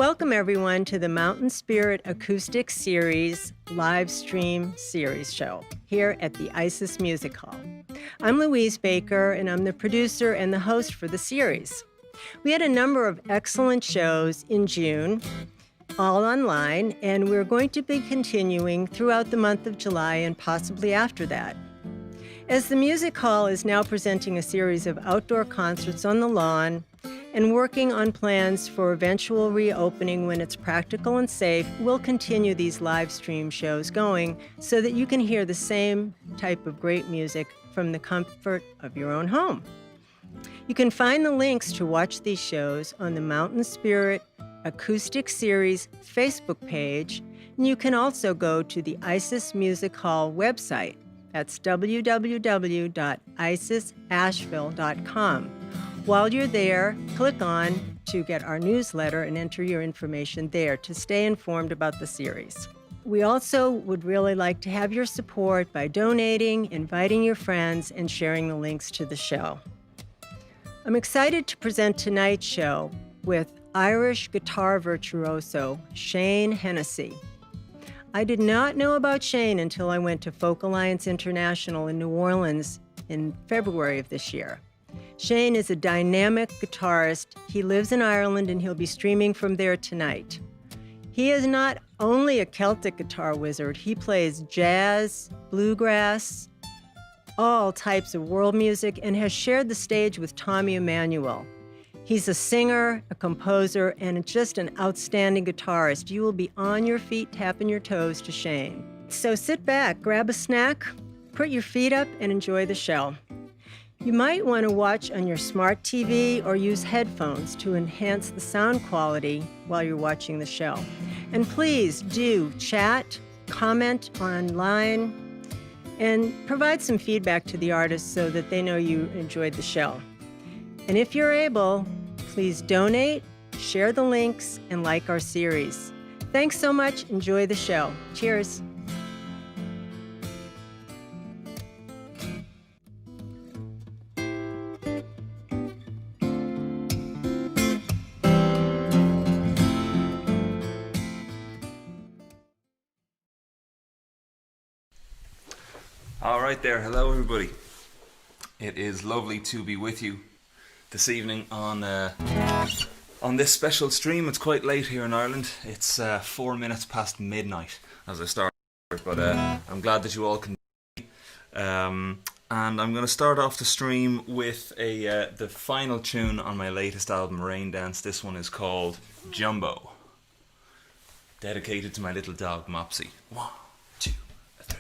Welcome everyone to the Mountain Spirit Acoustic Series Livestream series show here at the ISIS Music Hall. I'm Louise Baker and I'm the producer and the host for the series. We had a number of excellent shows in June, all online, and we're going to be continuing throughout the month of July and possibly after that. As the Music Hall is now presenting a series of outdoor concerts on the lawn and working on plans for eventual reopening when it's practical and safe, we'll continue these live stream shows going so that you can hear the same type of great music from the comfort of your own home. You can find the links to watch these shows on the Mountain Spirit Acoustic Series Facebook page, and you can also go to the ISIS Music Hall website. That's www.isisasheville.com. While you're there, click on to get our newsletter and enter your information there to stay informed about the series. We also would really like to have your support by donating, inviting your friends, and sharing the links to the show. I'm excited to present tonight's show with Irish guitar virtuoso Shane Hennessy. I did not know about Shane until I went to Folk Alliance International in New Orleans in February of this year. Shane is a dynamic guitarist. He lives in Ireland and he'll be streaming from there tonight. He is not only a Celtic guitar wizard, he plays jazz, bluegrass, all types of world music, and has shared the stage with Tommy Emmanuel. He's a singer, a composer, and just an outstanding guitarist. You will be on your feet tapping your toes to Shane. So sit back, grab a snack, put your feet up, and enjoy the show. You might want to watch on your smart TV or use headphones to enhance the sound quality while you're watching the show. And please do chat, comment online, and provide some feedback to the artists so that they know you enjoyed the show. And if you're able, please donate, share the links, and like our series. Thanks so much. Enjoy the show. Cheers. All right there, hello everybody. It is lovely to be with you this evening on this special stream. It's quite late here in Ireland. It's 4 minutes past midnight as I start, but I'm glad that you all can. And I'm going to start off the stream with the final tune on my latest album, Rain Dance. This one is called Jumbo, dedicated to my little dog Mopsy. 1, 2, 3.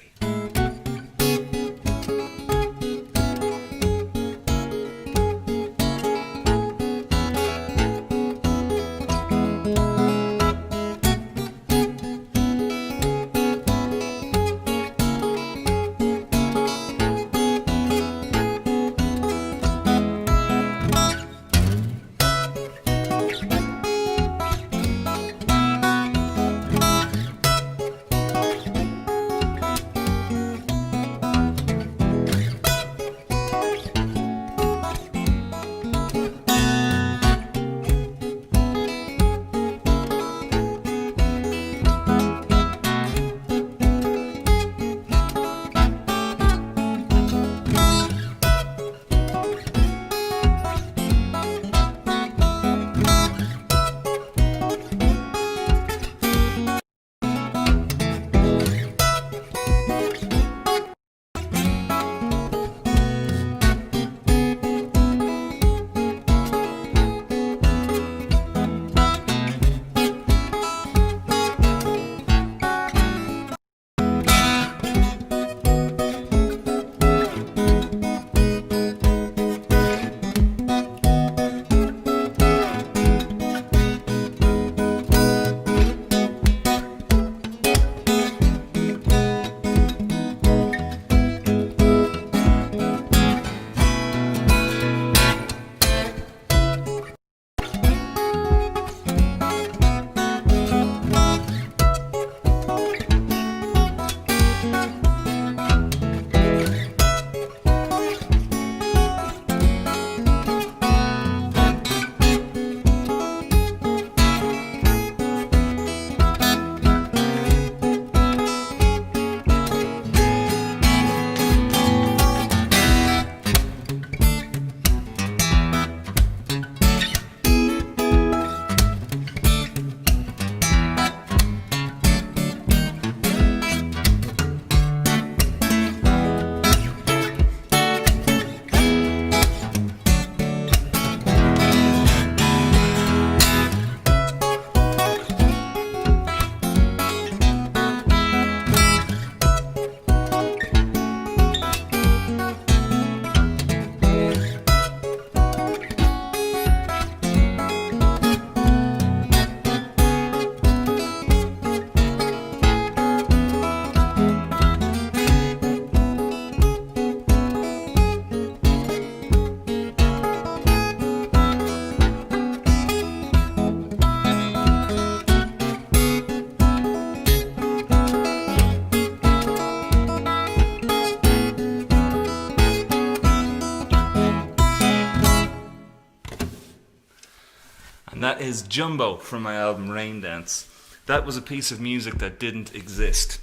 That is Jumbo from my album Rain Dance. That was a piece of music that didn't exist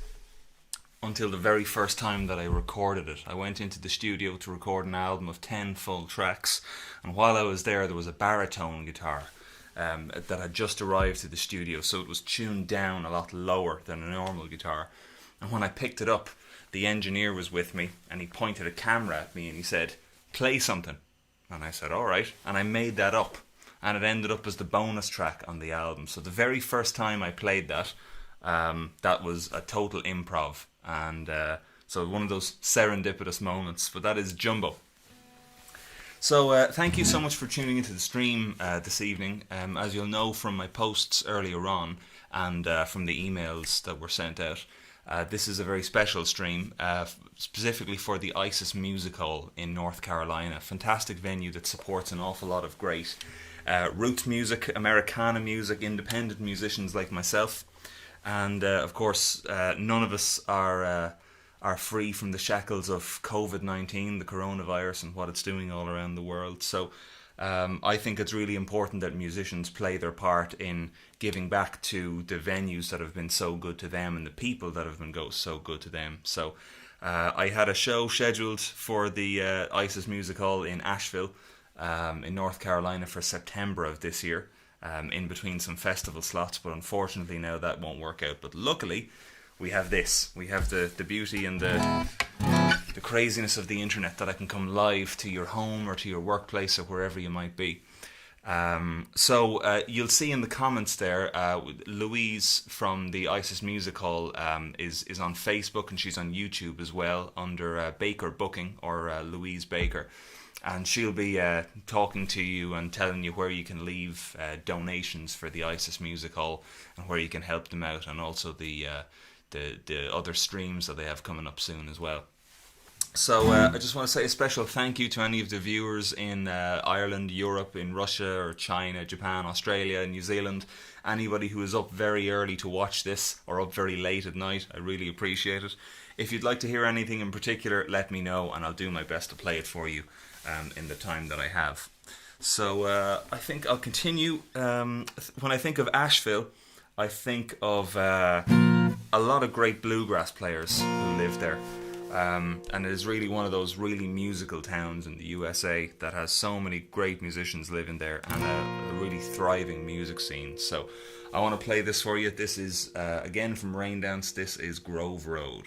until the very first time that I recorded it. I went into the studio to record an album of 10 full tracks, and while I was there was a baritone guitar that had just arrived to the studio, so it was tuned down a lot lower than a normal guitar. And when I picked it up, the engineer was with me, and he pointed a camera at me and he said, "Play something." And I said, "Alright," and I made that up, and it ended up as the bonus track on the album. So the very first time I played that, that was a total improv, and so one of those serendipitous moments. But that is Jumbo. So thank you so much for tuning into the stream this evening. As you'll know from my posts earlier on, and from the emails that were sent out, this is a very special stream, specifically for the ISIS Music Hall in North Carolina. Fantastic venue that supports an awful lot of great roots music, Americana music, independent musicians like myself. And of course, none of us are free from the shackles of COVID-19, the coronavirus, and what it's doing all around the world. So I think it's really important that musicians play their part in giving back to the venues that have been so good to them and the people that have been so good to them. So I had a show scheduled for the ISIS Music Hall in Asheville in North Carolina for September of this year, in between some festival slots, but unfortunately now that won't work out. But luckily we have this. We have the beauty and the craziness of the internet, that I can come live to your home or to your workplace or wherever you might be. So you'll see in the comments there, Louise from the ISIS Music Hall is on Facebook, and she's on YouTube as well under Baker Booking, or Louise Baker. And she'll be talking to you and telling you where you can leave donations for the ISIS Music Hall and where you can help them out, and also the other streams that they have coming up soon as well. So I just want to say a special thank you to any of the viewers in Ireland, Europe, in Russia or China, Japan, Australia, New Zealand. Anybody who is up very early to watch this, or up very late at night, I really appreciate it. If you'd like to hear anything in particular, let me know and I'll do my best to play it for you in the time that I have. So I think I'll continue. When I think of Asheville, I think of a lot of great bluegrass players who live there. And it is really one of those really musical towns in the USA that has so many great musicians living there, and a really thriving music scene. So I want to play this for you. This is again from Rain Dance. This is Grove Road.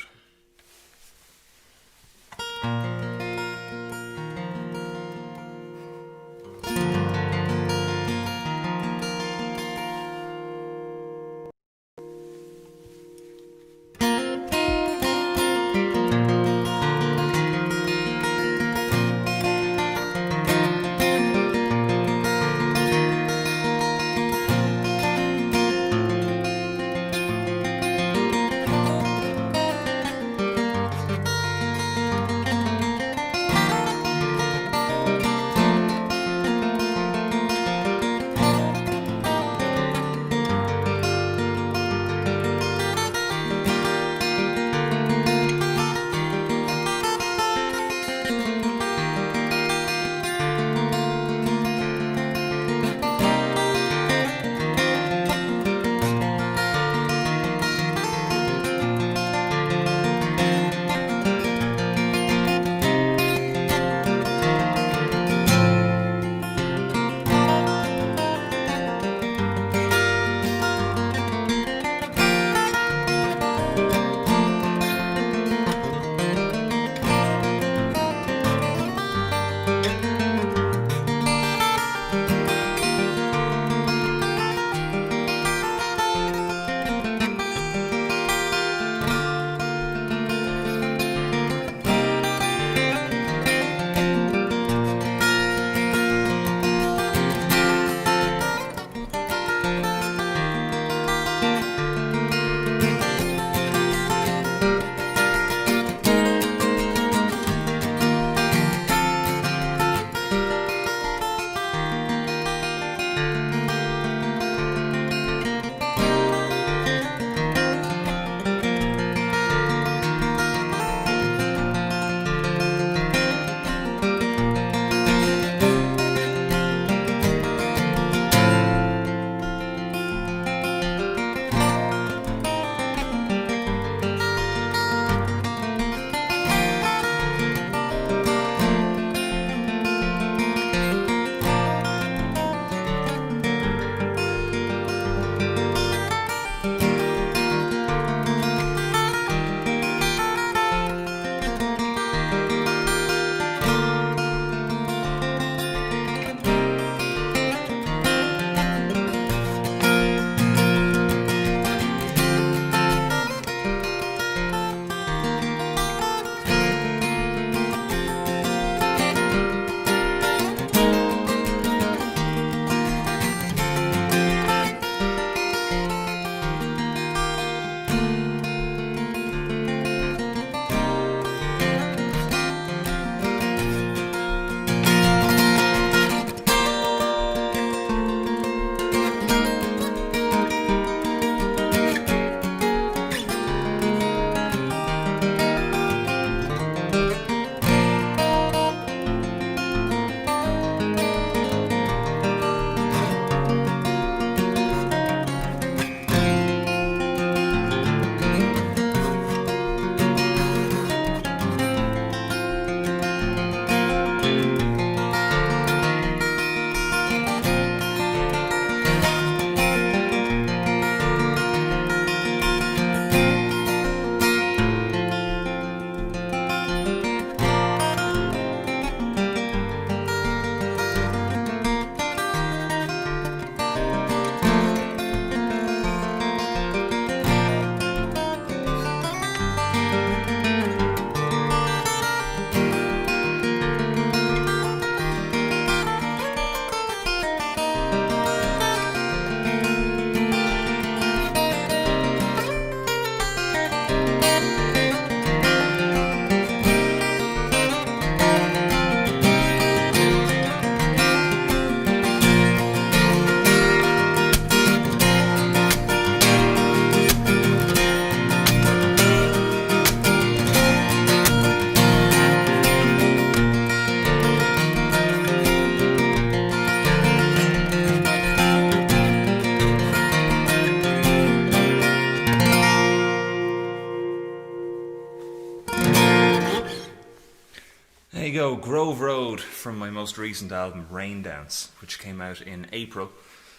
There you go, Grove Road from my most recent album, Rain Dance, which came out in April.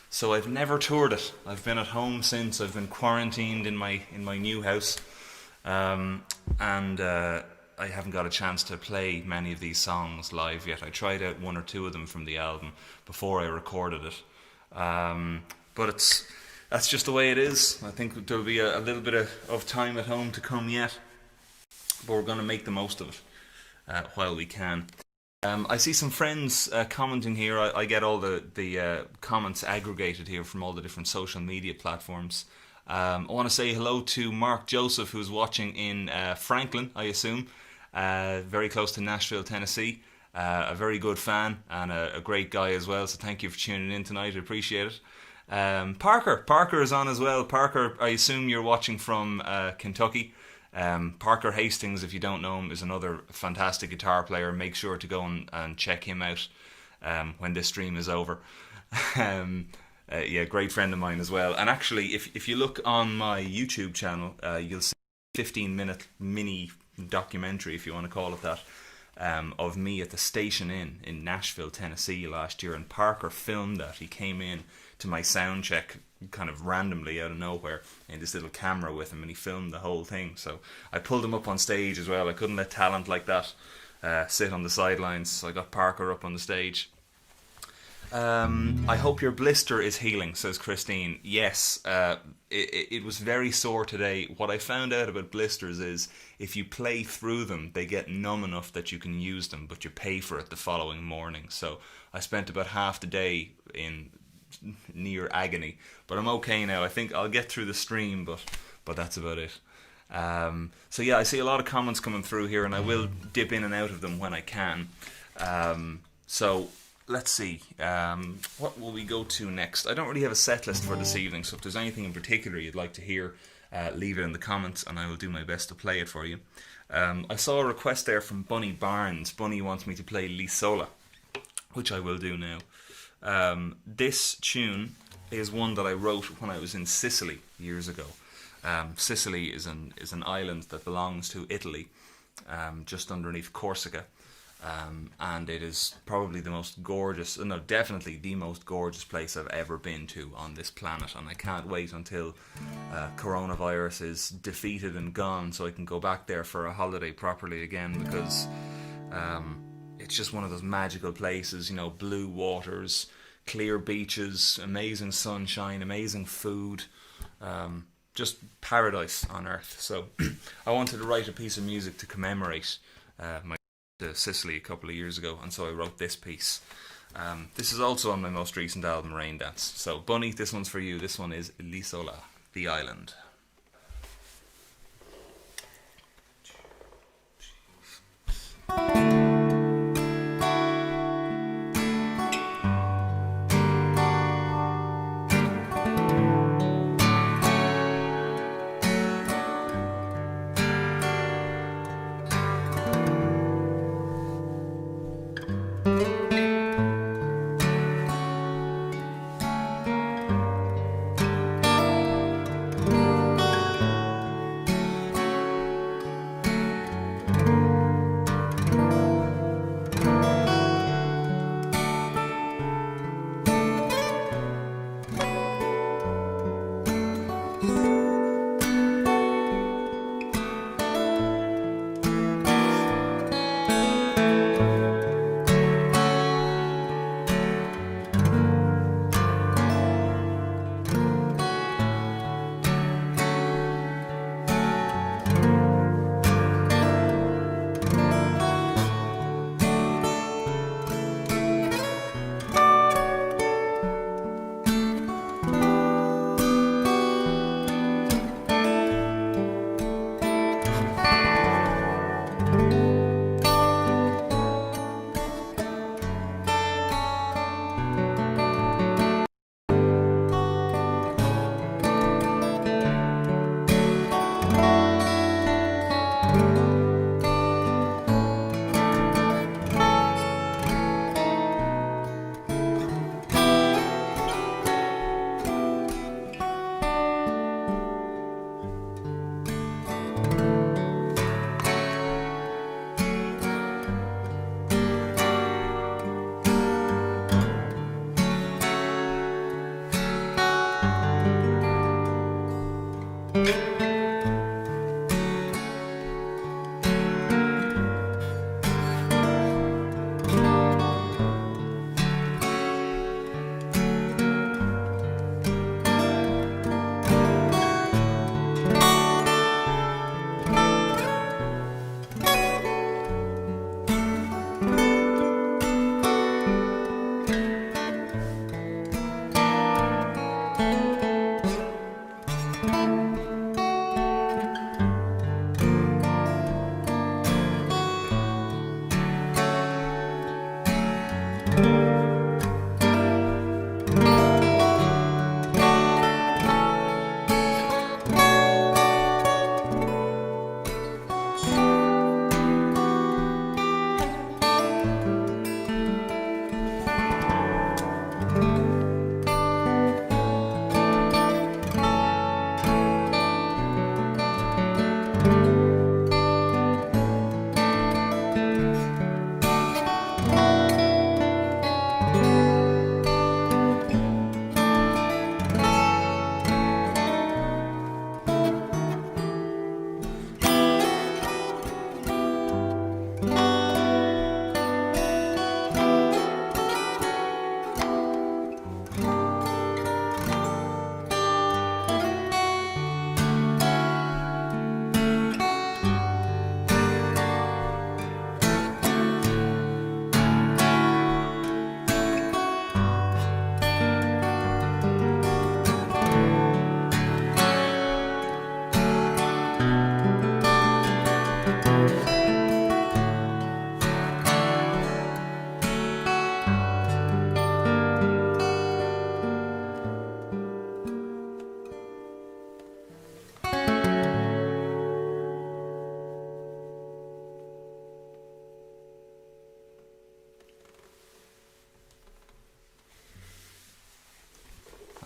So I've never toured it. I've been at home since. I've been quarantined in my new house, and I haven't got a chance to play many of these songs live yet. I tried out one or two of them from the album before I recorded it, but that's just the way it is. I think there'll be a little bit of time at home to come yet, but we're going to make the most of it while we can. I see some friends commenting here. I get all the comments aggregated here from all the different social media platforms. I want to say hello to Mark Joseph, who's watching in Franklin, I assume, very close to Nashville, Tennessee. A very good fan and a great guy as well, so thank you for tuning in tonight. I appreciate it. Parker is on as well. Parker, I assume you're watching from Kentucky. Parker Hastings, if you don't know him, is another fantastic guitar player. Make sure to go and check him out when this stream is over. Yeah, great friend of mine as well. And actually, if you look on my YouTube channel, you'll see a 15-minute mini documentary, if you want to call it that, of me at the Station Inn in Nashville, Tennessee last year. And Parker filmed that. He came in to my sound check kind of randomly out of nowhere in this little camera with him, and he filmed the whole thing. So I pulled him up on stage as well. I couldn't let talent like that sit on the sidelines, so I got Parker up on the stage. I hope your blister is healing, says Christine. Yes, it was very sore today. What I found out about blisters is if you play through them, they get numb enough that you can use them, but you pay for it the following morning. So I spent about half the day in near agony, but I'm okay now. I think I'll get through the stream, but that's about it. So yeah, I see a lot of comments coming through here, and I will dip in and out of them when I can. So let's see, what will we go to next? I don't really have a set list for this evening, so if there's anything in particular you'd like to hear, leave it in the comments and I will do my best to play it for you. I saw a request there from Bunny Barnes. Bunny wants me to play Lisola, which I will do now. This tune is one that I wrote when I was in Sicily years ago. Sicily is an island that belongs to Italy, just underneath Corsica, and it is probably the most gorgeous, no, definitely the most gorgeous place I've ever been to on this planet, and I can't wait until coronavirus is defeated and gone so I can go back there for a holiday properly again, because it's just one of those magical places, you know, blue waters, clear beaches, amazing sunshine, amazing food, just paradise on earth. So I wanted to write a piece of music to commemorate my trip to Sicily a couple of years ago, and so I wrote this piece. This is also on my most recent album, Rain Dance. So Bunny, this one's for you. This one is Lisola, the island.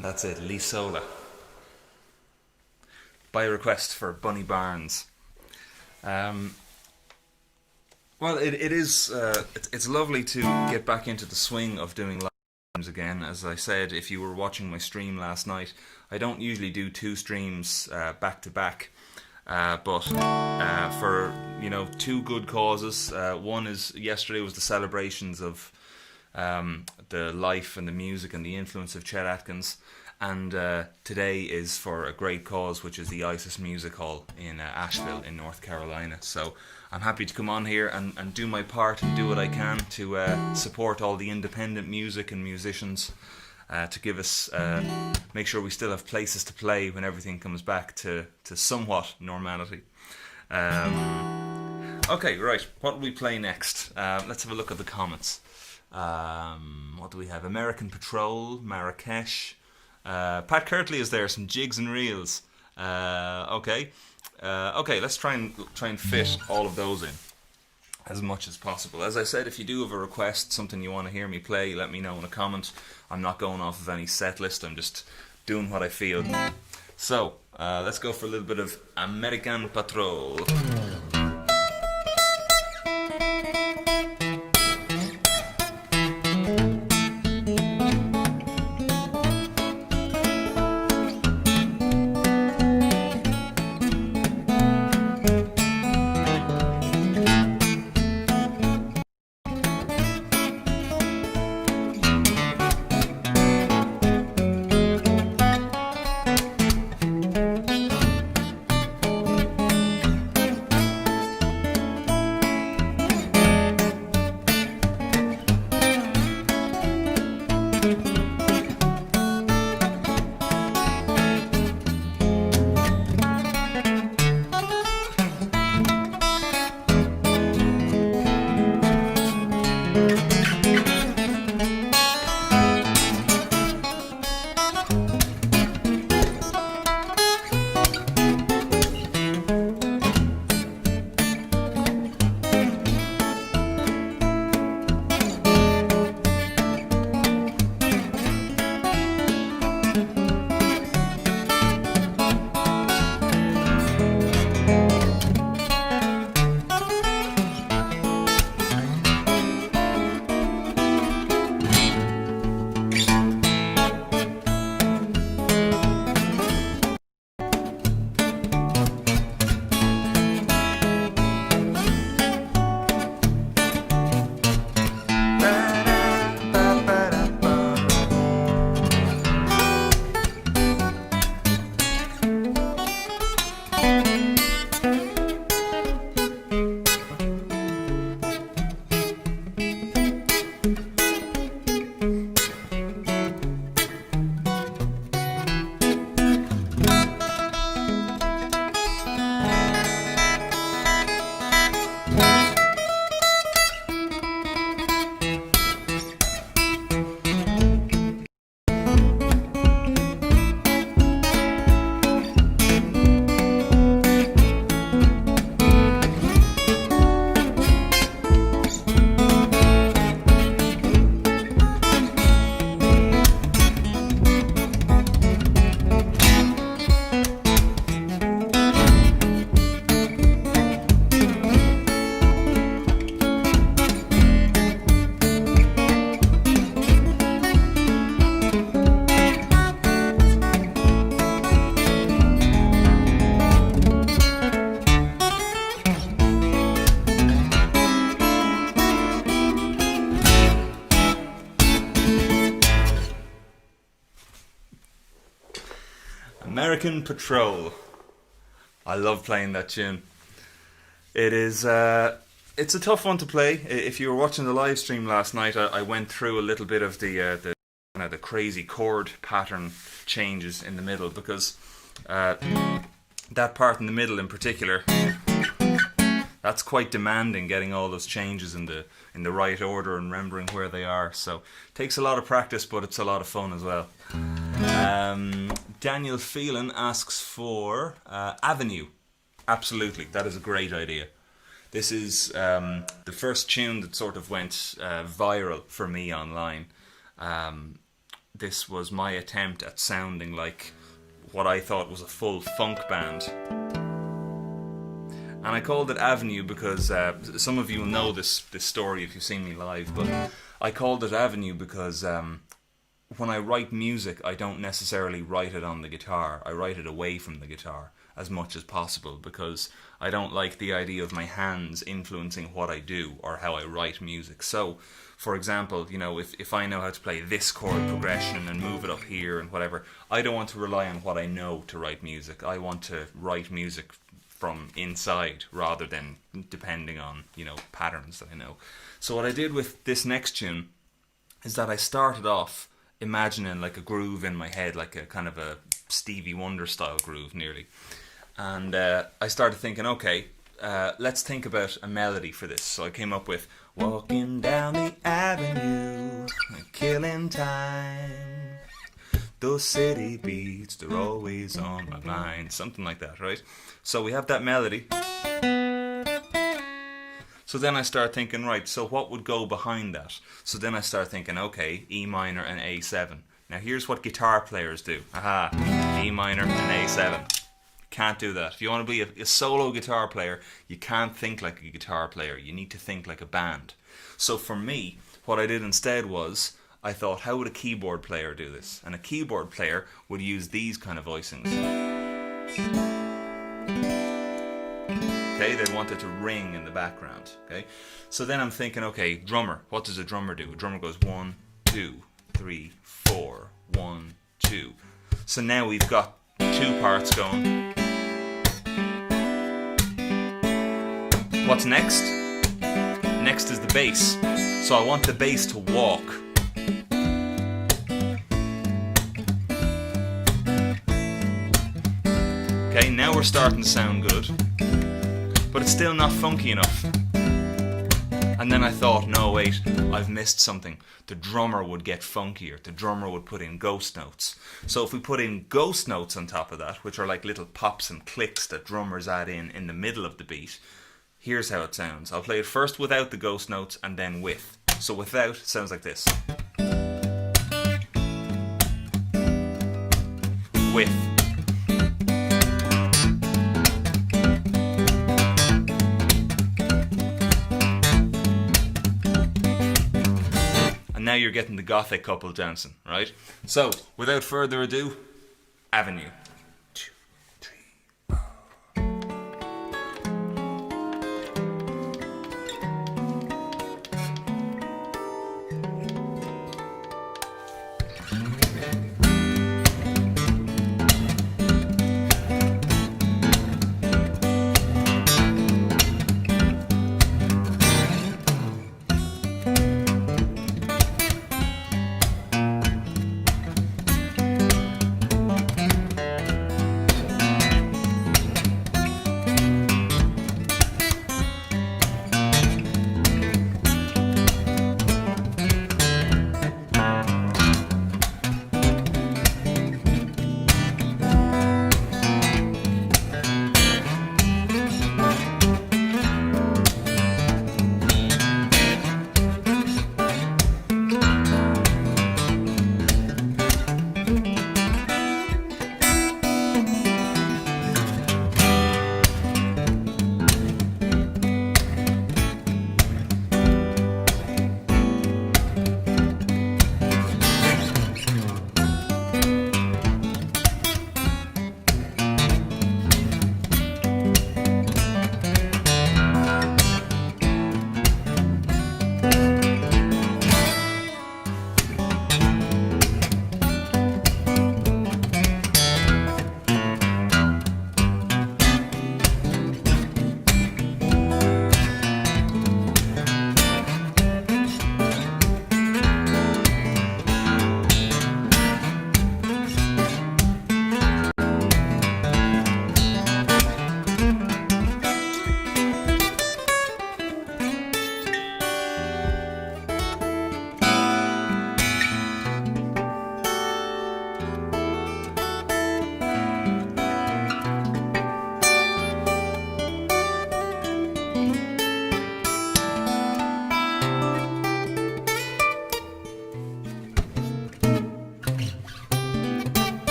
And that's it, Lisola. By request for Bunny Barnes. Well, it's lovely to get back into the swing of doing live streams again. As I said, if you were watching my stream last night, I don't usually do 2 streams back to back, but for 2 good causes. One is, yesterday was the celebrations of the life and the music and the influence of Chet Atkins. And today is for a great cause, which is the ISIS Music Hall in Asheville in North Carolina. So I'm happy to come on here and do my part and do what I can to support all the independent music and musicians, to give us, make sure we still have places to play when everything comes back to somewhat normality. Okay, right, what will we play next? Let's have a look at the comments. What do we have? American Patrol, Marrakesh. Pat Kirtley is there, some jigs and reels. Okay, let's try and fit all of those in as much as possible. As I said, if you do have a request, something you want to hear me play, let me know in a comment. I'm not going off of any set list, I'm just doing what I feel. So, let's go for a little bit of American Patrol. American Patrol. I love playing that tune. It is it's a tough one to play. If you were watching the live stream last night, I went through a little bit of the crazy chord pattern changes in the middle, because that part in the middle in particular, that's quite demanding, getting all those changes in the right order and remembering where they are. So it takes a lot of practice, but it's a lot of fun as well. Daniel Phelan asks for Avenue. Absolutely, that is a great idea. This is the first tune that sort of went viral for me online. this was my attempt at sounding like what I thought was a full funk band. And I called it Avenue because some of you will know this story if you've seen me live, but I called it Avenue because when I write music, I don't necessarily write it on the guitar. I write it away from the guitar as much as possible because I don't like the idea of my hands influencing what I do or how I write music. So, for example, you know, if I know how to play this chord progression and move it up here and whatever, I don't want to rely on what I know to write music. I want to write music from inside rather than depending on, you know, patterns that I know. So what I did with this next tune is that I started off imagining like a groove in my head, like a kind of a Stevie Wonder style groove nearly. And I started thinking, okay, let's think about a melody for this. So I came up with walking down the avenue, killing time. Those city beats, they're always on my mind. Something like that, right? So we have that melody. So then I start thinking, right, so what would go behind that? So then I start thinking, okay, E minor and A7. Now here's what guitar players do. Aha, E minor and A7. Can't do that. If you want to be a solo guitar player, you can't think like a guitar player. You need to think like a band. So for me, what I did instead was, I thought, how would a keyboard player do this? And a keyboard player would use these kind of voicings. Okay, they want it to ring in the background. Okay, so then I'm thinking, okay, drummer. What does a drummer do? A drummer goes 1, 2, 3, 4, 1, 2. So now we've got 2 parts going. What's next? Next is the bass. So I want the bass to walk. Okay, now we're starting to sound good, but it's still not funky enough. And then I thought, no wait, I've missed something. The drummer would get funkier. The drummer would put in ghost notes. So if we put in ghost notes on top of that, which are like little pops and clicks that drummers add in the middle of the beat, here's how it sounds. I'll play it first without the ghost notes and then with. So without sounds like this. With. And now you're getting the gothic couple dancing, right? So, without further ado, Avenue.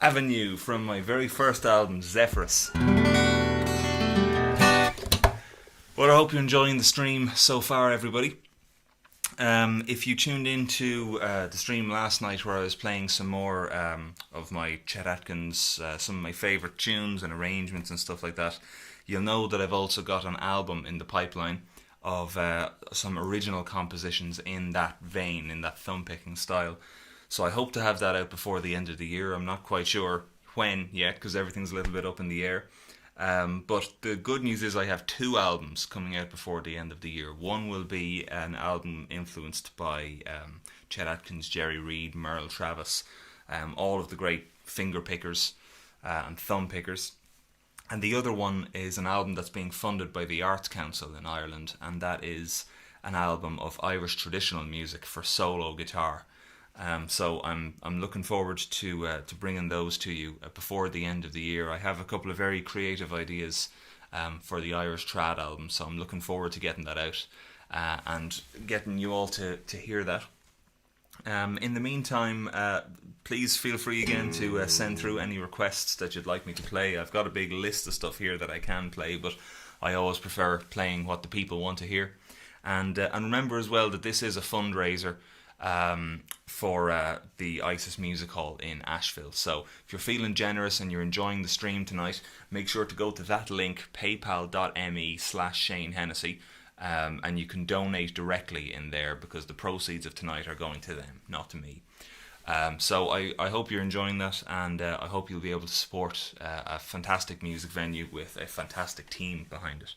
Avenue from my very first album, Zephyrus. Well, I hope you're enjoying the stream so far, everybody. If you tuned into the stream last night where I was playing some more of my Chet Atkins, some of my favourite tunes and arrangements and stuff like that, you'll know that I've also got an album in the pipeline of some original compositions in that vein, in that thumb-picking style. So I hope to have that out before the end of the year. I'm not quite sure when yet because everything's a little bit up in the air. But the good news is I have 2 albums coming out before the end of the year. One will be an album influenced by Chet Atkins, Jerry Reed, Merle Travis, all of the great finger pickers and thumb pickers. And the other one is an album that's being funded by the Arts Council in Ireland, and that is an album of Irish traditional music for solo guitar. So I'm looking forward to bringing those to you before the end of the year. I have a couple of very creative ideas for the Irish trad album, so I'm looking forward to getting that out and getting you all to hear that. In the meantime, please feel free again to send through any requests that you'd like me to play. I've got a big list of stuff here that I can play, but I always prefer playing what the people want to hear. And remember as well that this is a fundraiser for the ISIS Music Hall in Asheville. So if you're feeling generous and you're enjoying the stream tonight, make sure to go to that link, paypal.me/Shane Hennessy, and you can donate directly in there because the proceeds of tonight are going to them, not to me. So I hope you're enjoying that, and I hope you'll be able to support a fantastic music venue with a fantastic team behind it.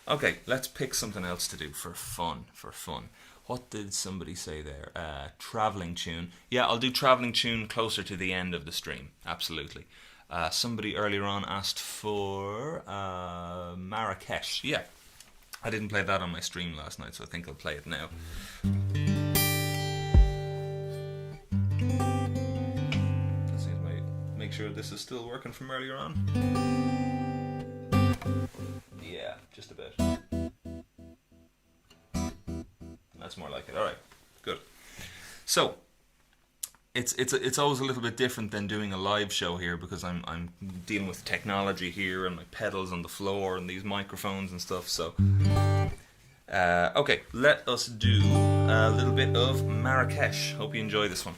Okay, let's pick something else to do for fun. What did somebody say there? Travelling tune. Yeah, I'll do travelling tune closer to the end of the stream. Absolutely. Somebody earlier on asked for Marrakesh. Yeah, I didn't play that on my stream last night, so I think I'll play it now. Let's see, make sure this is still working from earlier on. Yeah, just a bit. That's more like it. All right, good. So it's always a little bit different than doing a live show here because I'm dealing with technology here and my pedals on the floor and these microphones and stuff. So okay, let us do a little bit of Marrakesh. Hope you enjoy this one.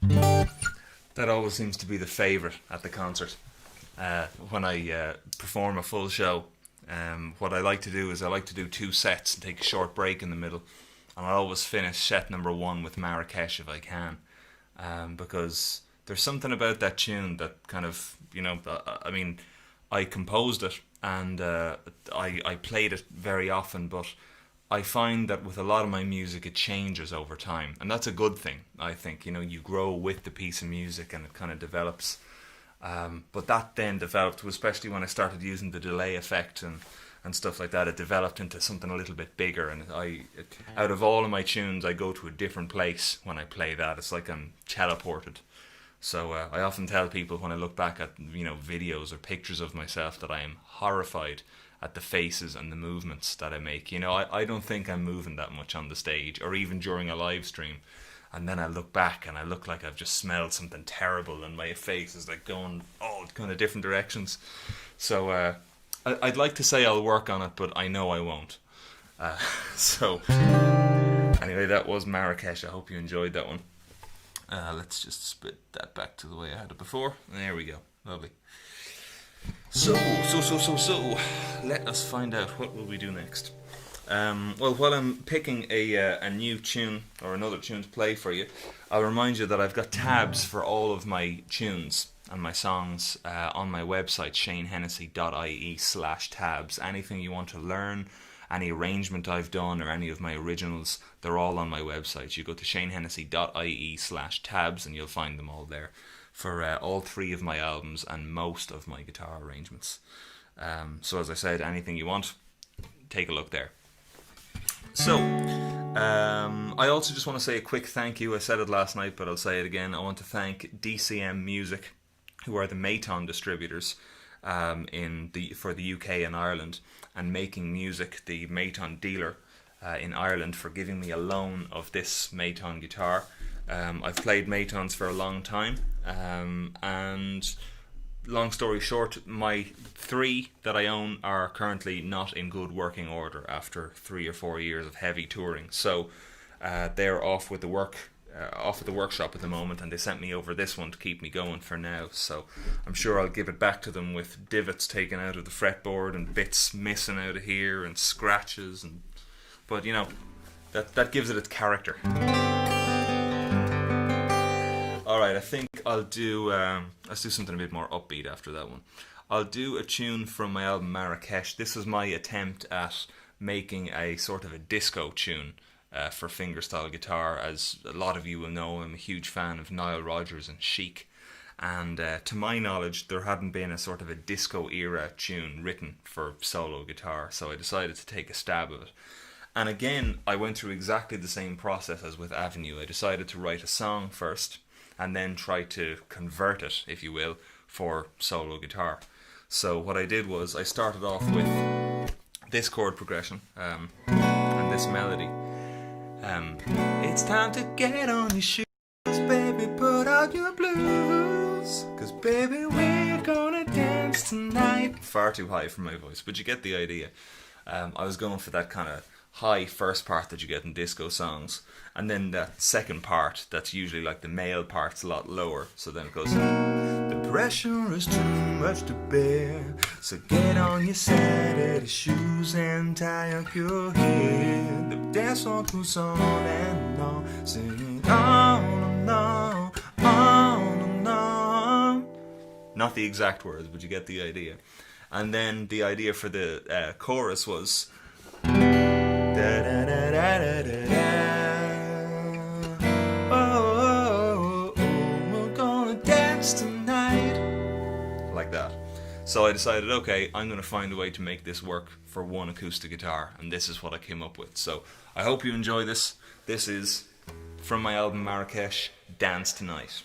That always seems to be the favourite at the concert. When I perform a full show, what I like to do is I like to do 2 sets and take a short break in the middle. And I always finish set number 1 with Marrakesh if I can. Because there's something about that tune that kind of, I mean, I composed it and I played it very often, but I find that with a lot of my music it changes over time, and that's a good thing. I think you grow with the piece of music and it kind of develops. But that then developed, especially when I started using the delay effect and stuff like that. It developed into something a little bit bigger, and out of all of my tunes, I go to a different place when I play that. It's like I'm teleported. So I often tell people when I look back at videos or pictures of myself that I am horrified at the faces and the movements that I make. I don't think I'm moving that much on the stage or even during a live stream. And then I look back and I look like I've just smelled something terrible and my face is like going all kind of different directions. So I'd like to say I'll work on it, but I know I won't. So anyway, that was Marrakesh. I hope you enjoyed that one. Let's just spit that back to the way I had it before. There we go. Lovely. So, let us find out what will we do next. Well, while I'm picking a new tune or another tune to play for you, I'll remind you that I've got tabs for all of my tunes and my songs on my website, shanehennessy.ie/tabs. Anything you want to learn, any arrangement I've done or any of my originals, they're all on my website. You go to shanehennessy.ie/tabs and you'll find them all there for all 3 of my albums and most of my guitar arrangements. So as I said, anything you want, take a look there. So, I also just want to say a quick thank you. I said it last night, but I'll say it again. I want to thank DCM Music, who are the Maton distributors for the UK and Ireland, and Making Music, the Maton dealer in Ireland, for giving me a loan of this Maton guitar. I've played Matons for a long time, and long story short, my 3 that I own are currently not in good working order after 3 or 4 years of heavy touring. So they're off at the workshop at the moment, and they sent me over this one to keep me going for now. So I'm sure I'll give it back to them with divots taken out of the fretboard and bits missing out of here and scratches, but that gives it its character. Alright, I think I'll do let's do something a bit more upbeat after that one. I'll do a tune from my album Marrakesh. This is my attempt at making a sort of a disco tune for fingerstyle guitar. As a lot of you will know, I'm a huge fan of Nile Rodgers and Chic, and to my knowledge there hadn't been a sort of a disco era tune written for solo guitar, so I decided to take a stab at it. And again, I went through exactly the same process as with Avenue. I decided to write a song first and then try to convert it, if you will, for solo guitar. So what I did was I started off with this chord progression and this melody. It's time to get on your shoes, baby, put out your blues, 'cause baby we're gonna dance tonight. Far too high for my voice, but you get the idea. I was going for that kind of high first part that you get in disco songs, and then that second part that's usually like the male part's a lot lower, so then it goes, the pressure is too much to bear, so get on your Saturday shoes and tie up your hair. The dance floor goes on and on, singing on and on, on and on. Not the exact words, but you get the idea. And then the idea for the chorus was da da da da da da da. Oh, we're gonna dance tonight. Like that. So I decided, okay, I'm gonna find a way to make this work for one acoustic guitar, and this is what I came up with. So I hope you enjoy this. This is from my album Marrakesh, Dance Tonight.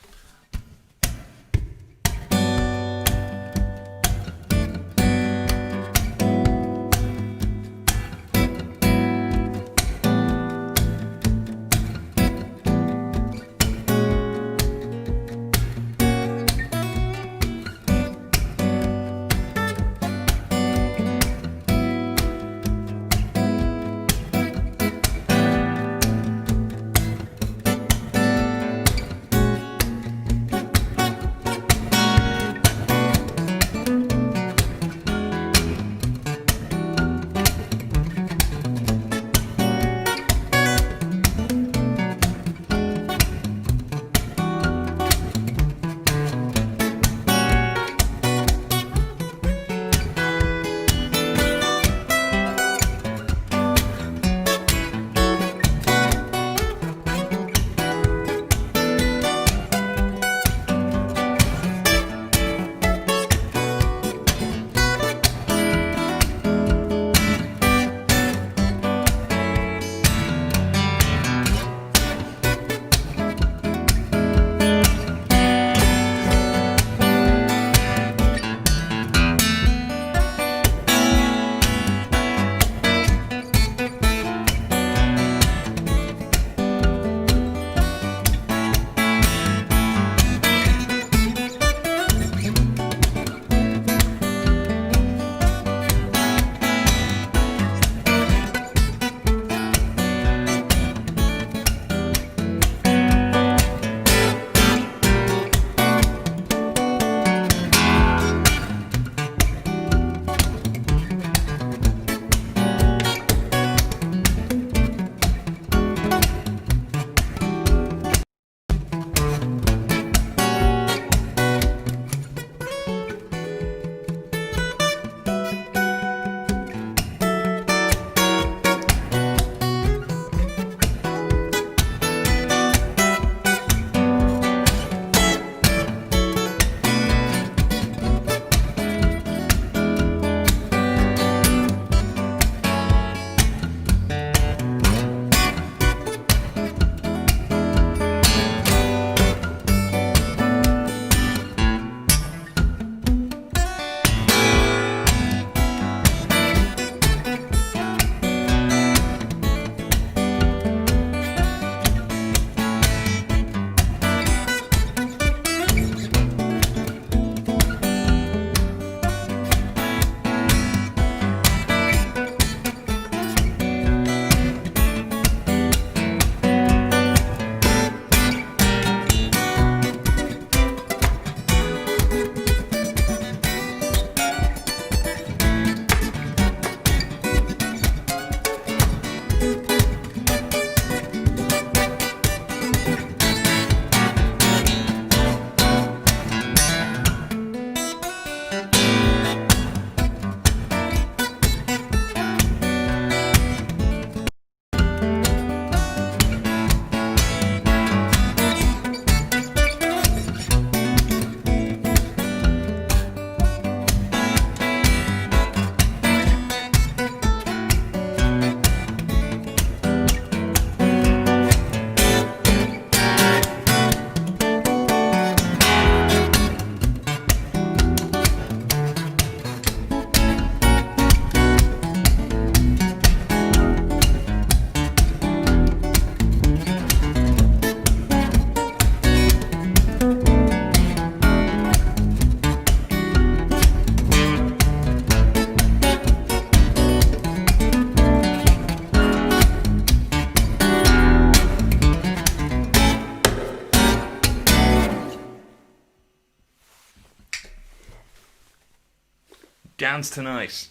Dance tonight.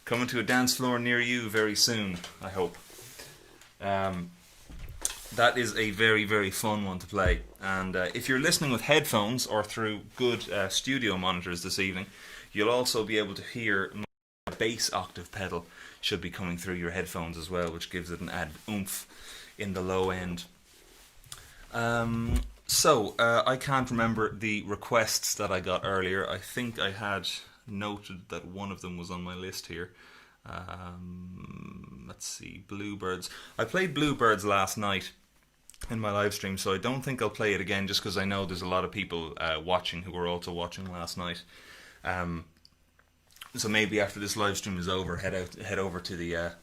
Coming to a dance floor near you very soon, I hope. That is a very, very fun one to play. And if you're listening with headphones or through good studio monitors this evening, you'll also be able to hear my bass octave pedal should be coming through your headphones as well, which gives it an added oomph in the low end. So I can't remember the requests that I got earlier. I think I had noted that one of them was on my list here. Let's see, Bluebirds. I played Bluebirds last night in my live stream, so I don't think I'll play it again, just because I know there's a lot of people watching who were also watching last night. So maybe after this live stream is over, head over to the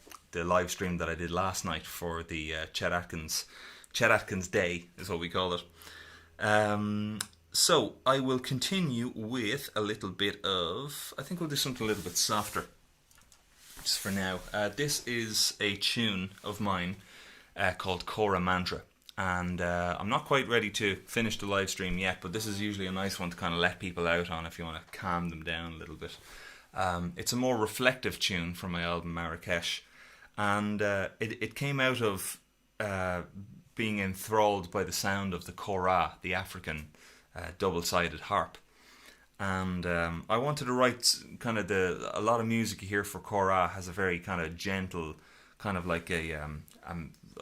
live stream that I did last night for the Chet Atkins Day is what we call it. So I will continue with a little bit of, I think we'll do something a little bit softer just for now. This is a tune of mine called Kora Mantra, and I'm not quite ready to finish the live stream yet, but this is usually a nice one to kind of let people out on if you want to calm them down a little bit. It's a more reflective tune from my album Marrakesh, and it came out of being enthralled by the sound of the kora, the African double-sided harp. And I wanted to write kind of a lot of music you hear for kora has a very kind of gentle, kind of like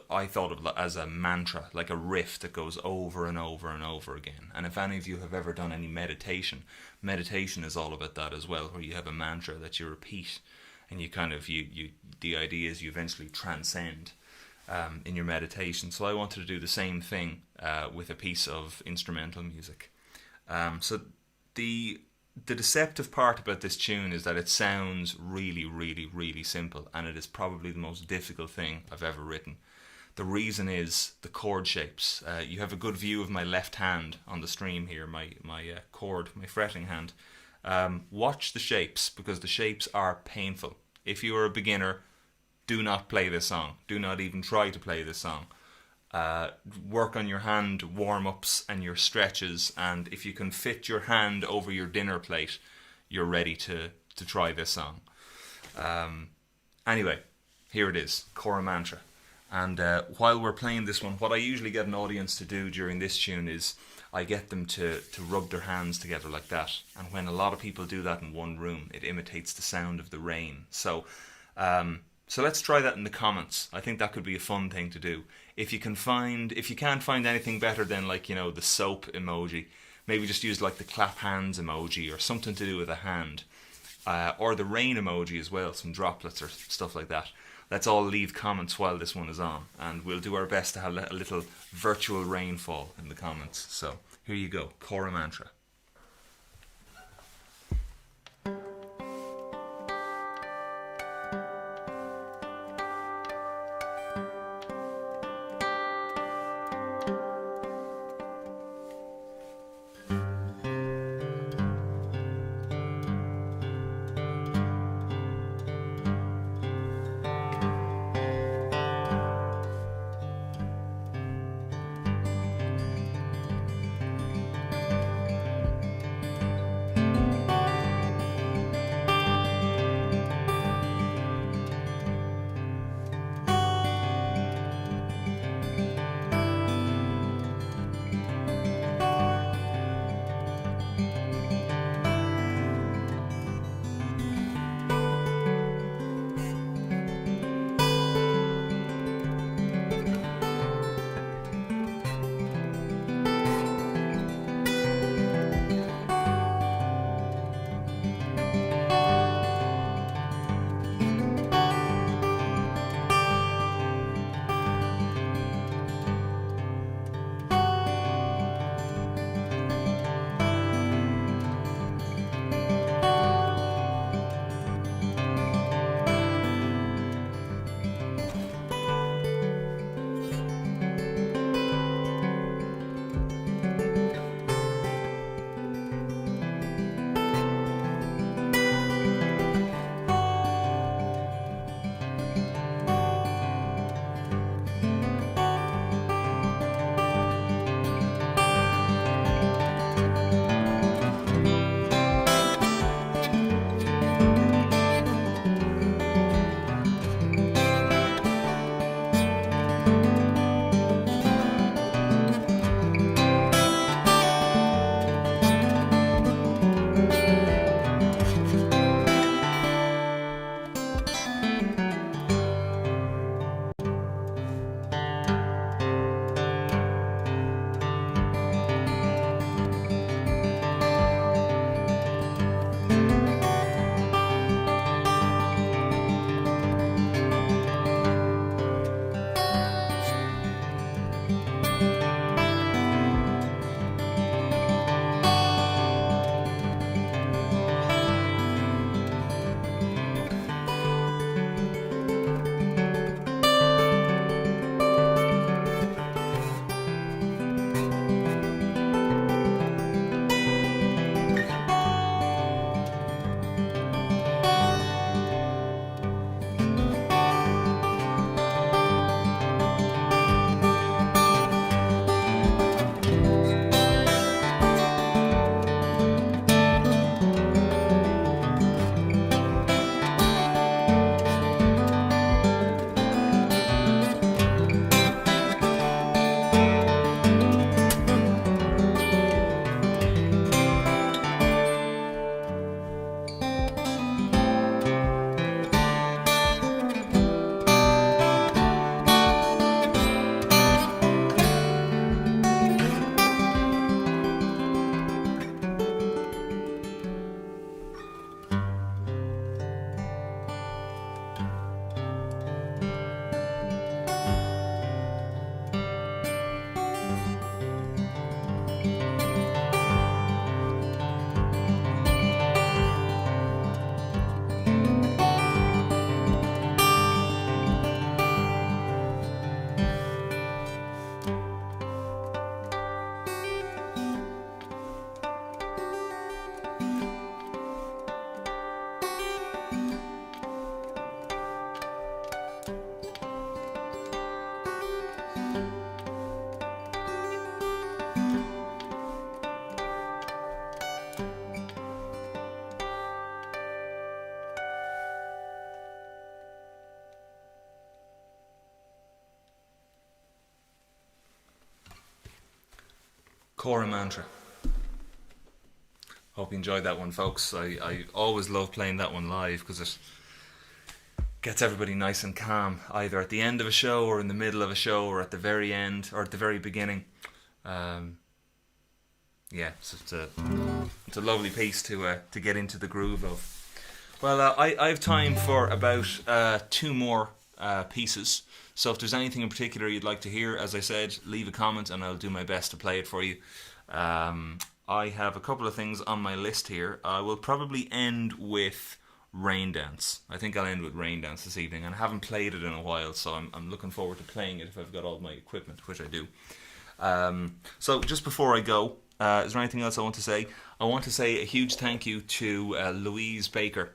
I thought of it as a mantra, like a riff that goes over and over and over again. And if any of you have ever done any meditation is all about that as well, where you have a mantra that you repeat, and you kind of the idea is you eventually transcend in your meditation. So I wanted to do the same thing with a piece of instrumental music. So the deceptive part about this tune is that it sounds really, really, really simple, and it is probably the most difficult thing I've ever written. The reason is the chord shapes. You have a good view of my left hand on the stream here, my chord, my fretting hand. Watch the shapes, because the shapes are painful. If you are a beginner, do not play this song. Do not even try to play this song. Work on your hand warm-ups and your stretches, and if you can fit your hand over your dinner plate, you're ready to try this song. Anyway, here it is, Kora Mantra. And while we're playing this one, what I usually get an audience to do during this tune is I get them to rub their hands together like that. And when a lot of people do that in one room, it imitates the sound of the rain. So let's try that in the comments. I think that could be a fun thing to do. If you can't find anything better than, like, you know, the soap emoji, maybe just use like the clap hands emoji or something to do with a hand, or the rain emoji as well, some droplets or stuff like that. Let's all leave comments while this one is on, and we'll do our best to have a little virtual rainfall in the comments. So here you go, Kora Mantra. Core mantra. Hope you enjoyed that one, folks. I always love playing that one live because it gets everybody nice and calm, either at the end of a show or in the middle of a show or at the very end or at the very beginning. So it's a lovely piece to get into the groove of. Well, I have time for about 2 more pieces. So if there's anything in particular you'd like to hear, as I said, leave a comment and I'll do my best to play it for you. I have a couple of things on my list here. I will probably end with Rain Dance. I think I'll end with Rain Dance this evening, and I haven't played it in a while, so I'm looking forward to playing it if I've got all my equipment, which I do. So just before I go, is there anything else I want to say? I want to say a huge thank you to Louise Baker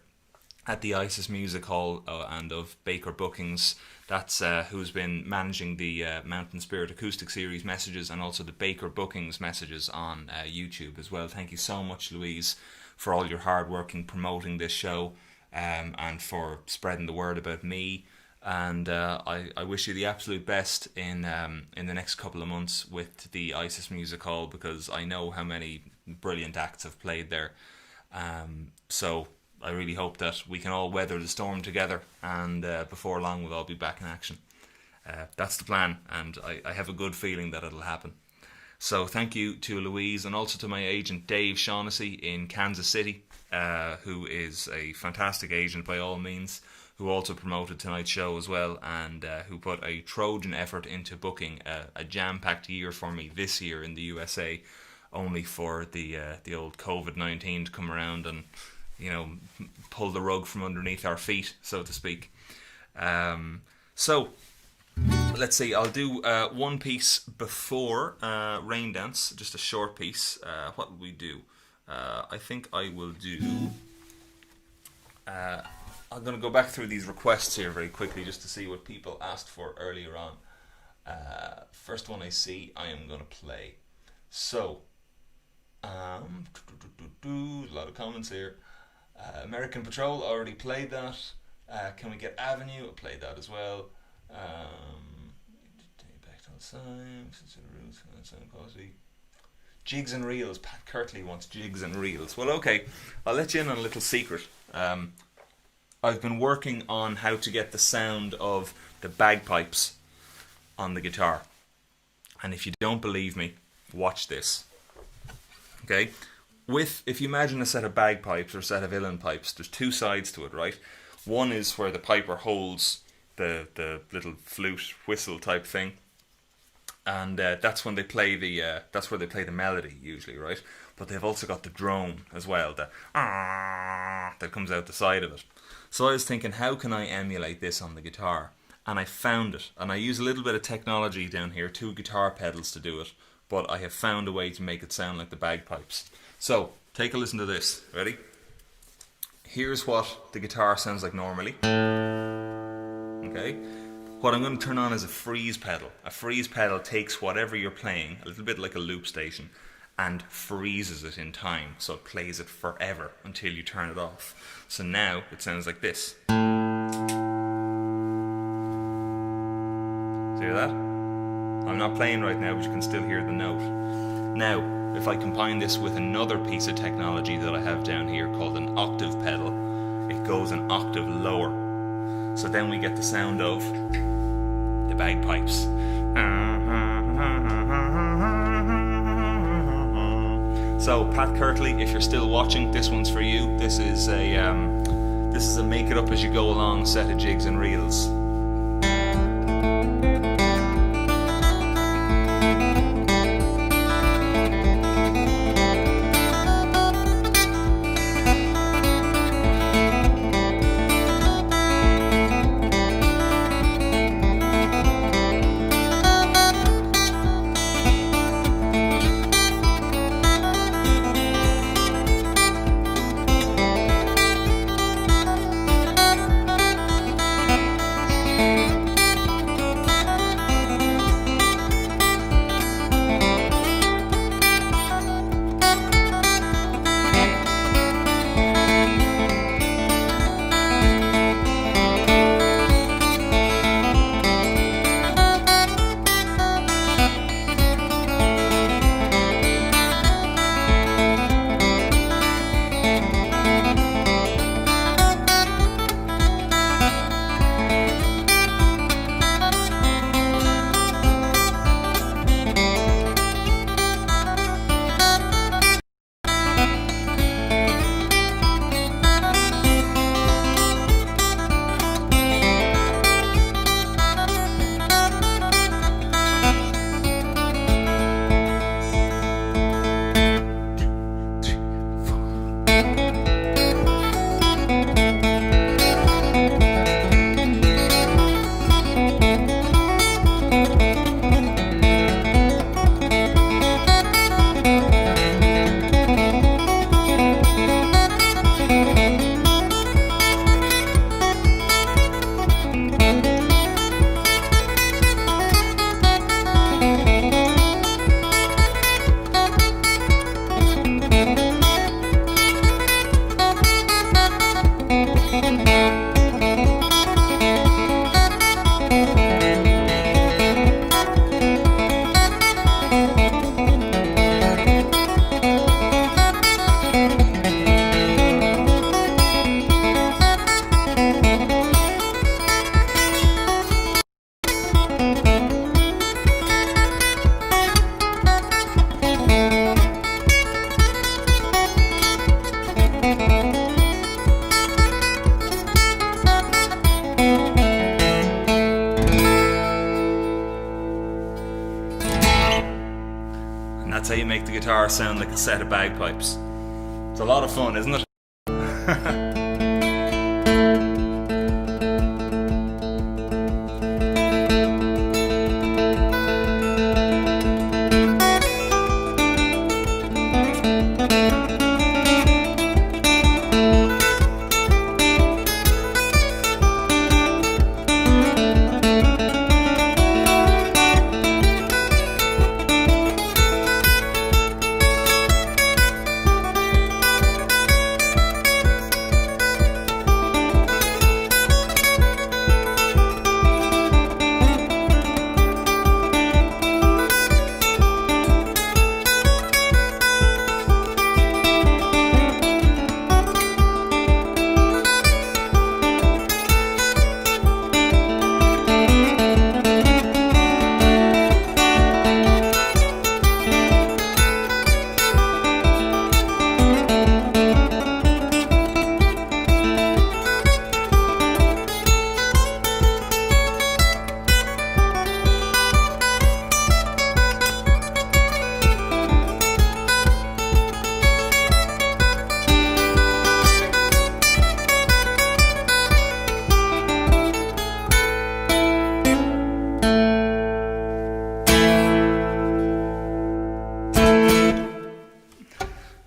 at the ISIS Music Hall and of Baker Bookings. That's who's been managing the Mountain Spirit Acoustic Series messages and also the Baker Bookings messages on YouTube as well. Thank you so much, Louise, for all your hard work in promoting this show and for spreading the word about me. And I wish you the absolute best in the next couple of months with the ISIS Music Hall, because I know how many brilliant acts have played there. So I really hope that we can all weather the storm together, and before long we'll all be back in action. That's the plan, and I have a good feeling that it'll happen. So thank you to Louise, and also to my agent Dave Shaughnessy in Kansas City, who is a fantastic agent by all means, who also promoted tonight's show as well, and who put a Trojan effort into booking a jam-packed year for me this year in the USA, only for the old COVID-19 to come around and, you know, pull the rug from underneath our feet, so to speak. So let's see, I'll do one piece before Rain Dance, just a short piece. What will we do? I think I will do... I'm going to go back through these requests here very quickly just to see what people asked for earlier on. First one I see, I am going to play. So, a lot of comments here. American Patrol, already played that. Can we get Avenue? I played that as well. Jigs and Reels. Pat Kirtley wants Jigs and Reels. Well, okay, I'll let you in on a little secret. I've been working on how to get the sound of the bagpipes on the guitar. And if you don't believe me, watch this. Okay? If you imagine a set of bagpipes or a set of uilleann pipes, there's 2 sides to it, right? One is where the piper holds the little flute whistle type thing, and that's when they play that's where they play the melody usually, right? But they've also got the drone as well, that comes out the side of it. So I was thinking, how can I emulate this on the guitar? And I found it, and I use a little bit of technology down here, 2 guitar pedals to do it, but I have found a way to make it sound like the bagpipes. So, take a listen to this. Ready? Here's what the guitar sounds like normally. Okay? What I'm going to turn on is a freeze pedal. A freeze pedal takes whatever you're playing, a little bit like a loop station, and freezes it in time. So it plays it forever until you turn it off. So now it sounds like this. See that? I'm not playing right now, but you can still hear the note. Now, if I combine this with another piece of technology that I have down here called an octave pedal, it goes an octave lower. So then we get the sound of the bagpipes. So Pat Kirtley, if you're still watching, this one's for you. This is a make it up as you go along set of jigs and reels. And that's how you make the guitar sound like a set of bagpipes. It's a lot of fun, isn't it?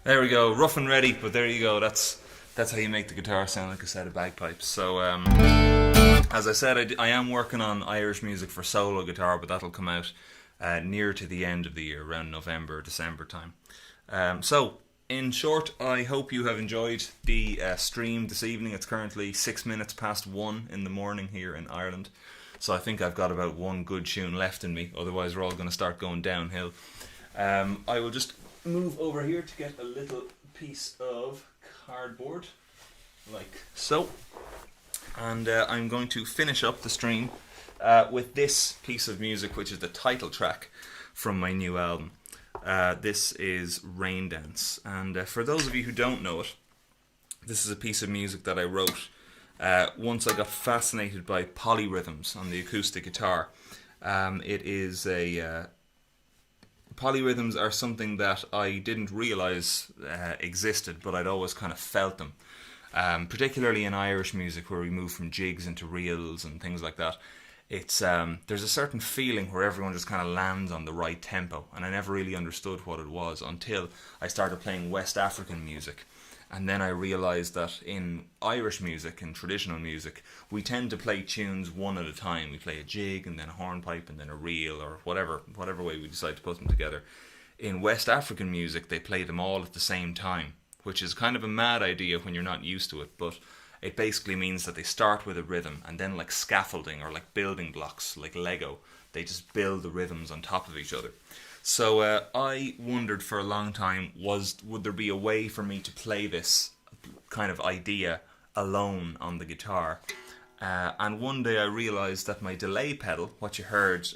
There we go, rough and ready, but there you go. That's how you make the guitar sound like a set of bagpipes. So, as I said, I am working on Irish music for solo guitar, but that'll come out near to the end of the year, around November, December time. So, in short, I hope you have enjoyed the stream this evening. It's currently 6 minutes past 1 in the morning here in Ireland. So I think I've got about one good tune left in me, otherwise we're all going to start going downhill. I will just move over here to get a little piece of cardboard, like so. And I'm going to finish up the stream with this piece of music, which is the title track from my new album. This is Rain Dance, and for those of you who don't know it, this is a piece of music that I wrote once I got fascinated by polyrhythms on the acoustic guitar. Polyrhythms are something that I didn't realise existed, but I'd always kind of felt them. Particularly in Irish music, where we move from jigs into reels and things like that. It's there's a certain feeling where everyone just kind of lands on the right tempo, and I never really understood what it was until I started playing West African music. And then I realised that in Irish music, in traditional music, we tend to play tunes one at a time. We play a jig and then a hornpipe and then a reel, or whatever way we decide to put them together. In West African music, they play them all at the same time, which is kind of a mad idea when you're not used to it, but it basically means that they start with a rhythm, and then like scaffolding or like building blocks, like Lego, they just build the rhythms on top of each other. So I wondered for a long time, would there be a way for me to play this kind of idea alone on the guitar? And one day I realised that my delay pedal, what you heard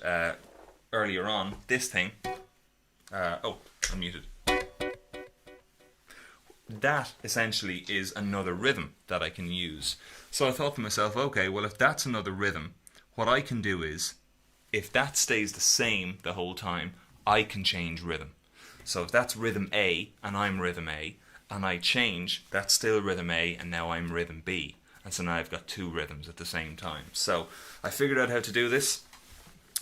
earlier on, this thing, I'm muted. That essentially is another rhythm that I can use. So I thought to myself, okay, well if that's another rhythm, what I can do is, if that stays the same the whole time, I can change rhythm. So if that's rhythm A and I'm rhythm A, and I change, that's still rhythm A and now I'm rhythm B. And so now I've got two rhythms at the same time. So I figured out how to do this,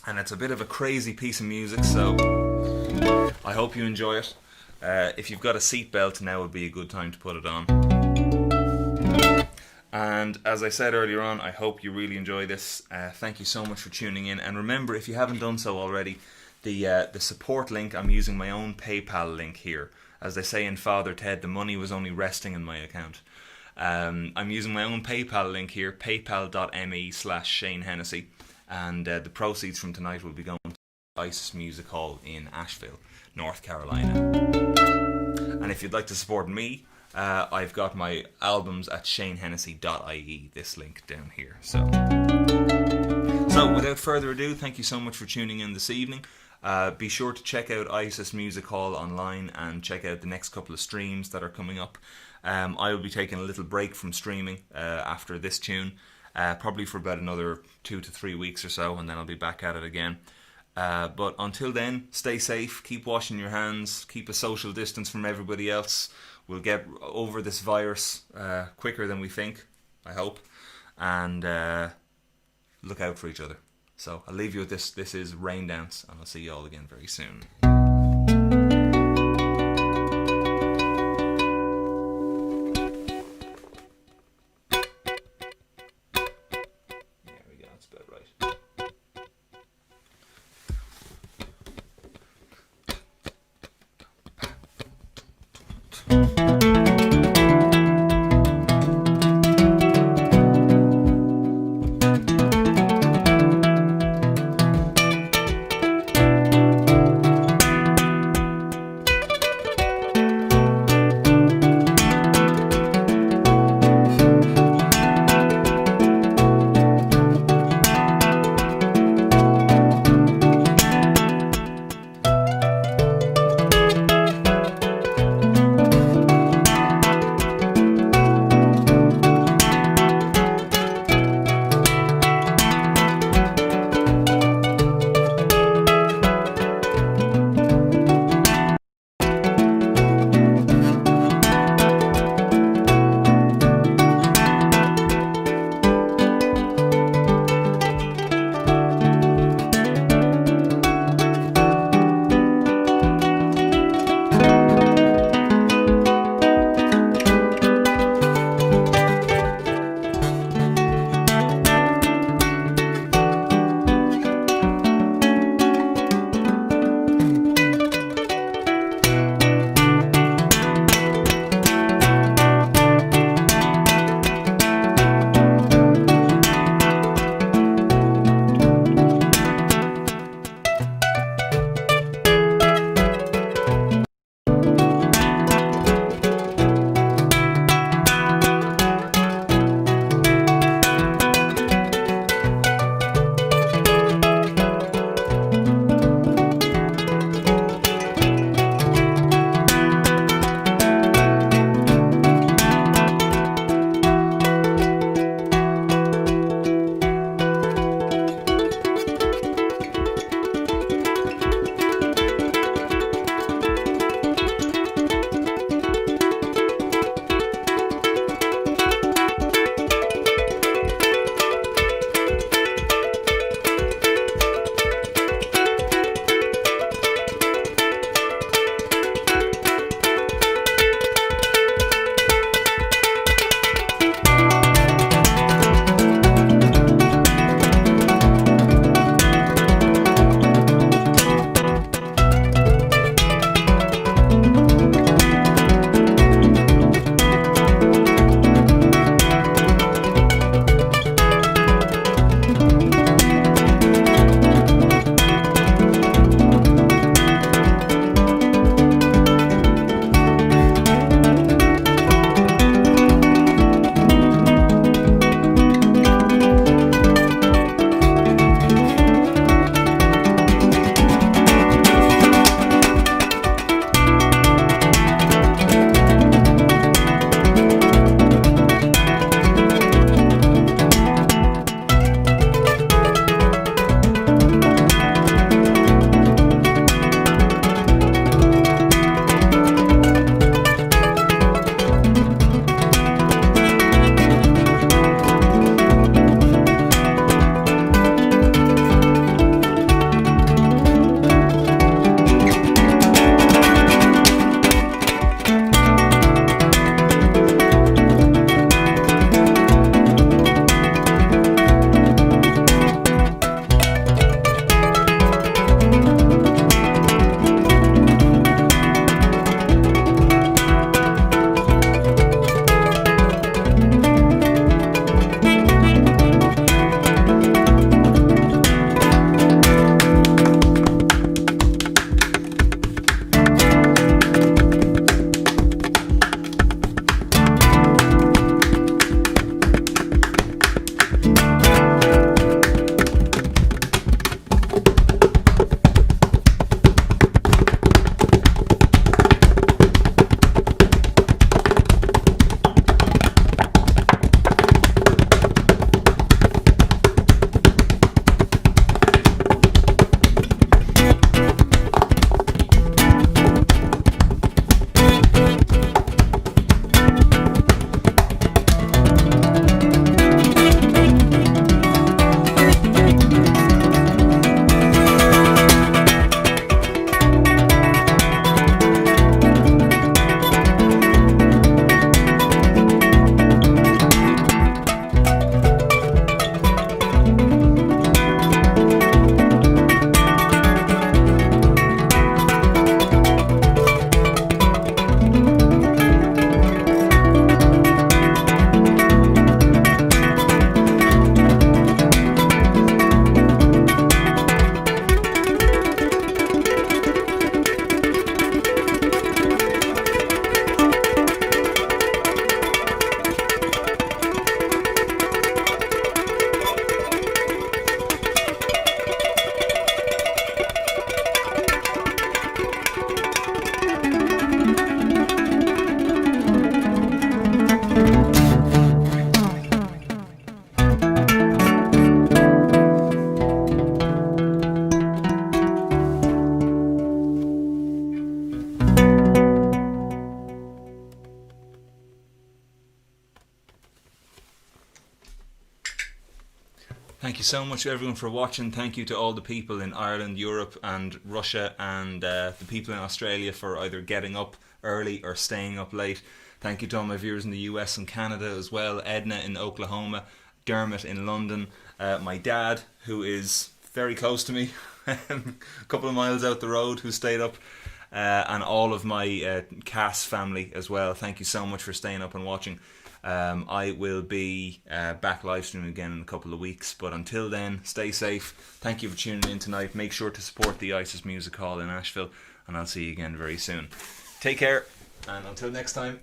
and it's a bit of a crazy piece of music, so I hope you enjoy it. If you've got a seatbelt, now would be a good time to put it on. And as I said earlier on, I hope you really enjoy this. Thank you so much for tuning in. And remember, if you haven't done so already, the support link, I'm using my own PayPal link here. As they say in Father Ted, the money was only resting in my account. I'm using my own PayPal link here, paypal.me/Shane Hennessy. And the proceeds from tonight will be going to ISIS Music Hall in Asheville, North Carolina. And if you'd like to support me, I've got my albums at shanehennessy.ie, this link down here. So without further ado, thank you so much for tuning in this evening. Be sure to check out ISIS Music Hall online and check out the next couple of streams that are coming up. I will be taking a little break from streaming after this tune, probably for about another 2 to 3 weeks or so, and then I'll be back at it again. But until then, stay safe, keep washing your hands, keep a social distance from everybody else. We'll get over this virus quicker than we think, I hope. And look out for each other. So I'll leave you with this. This is Rain Dance, and I'll see you all again very soon. There we go, that's about right. you so much everyone for watching. Thank you to all the people in Ireland, Europe and Russia, and the people in Australia for either getting up early or staying up late. Thank you to all my viewers in the US and Canada as well. Edna in Oklahoma, Dermot in London, my dad, who is very close to me, a couple of miles out the road, who stayed up, and all of my Cass family as well. Thank you so much for staying up and watching. I will be back live streaming again in a couple of weeks, but until then, stay safe. Thank you for tuning in tonight. Make sure to support the ISIS Music Hall in Asheville, and I'll see you again very soon. Take care, and until next time,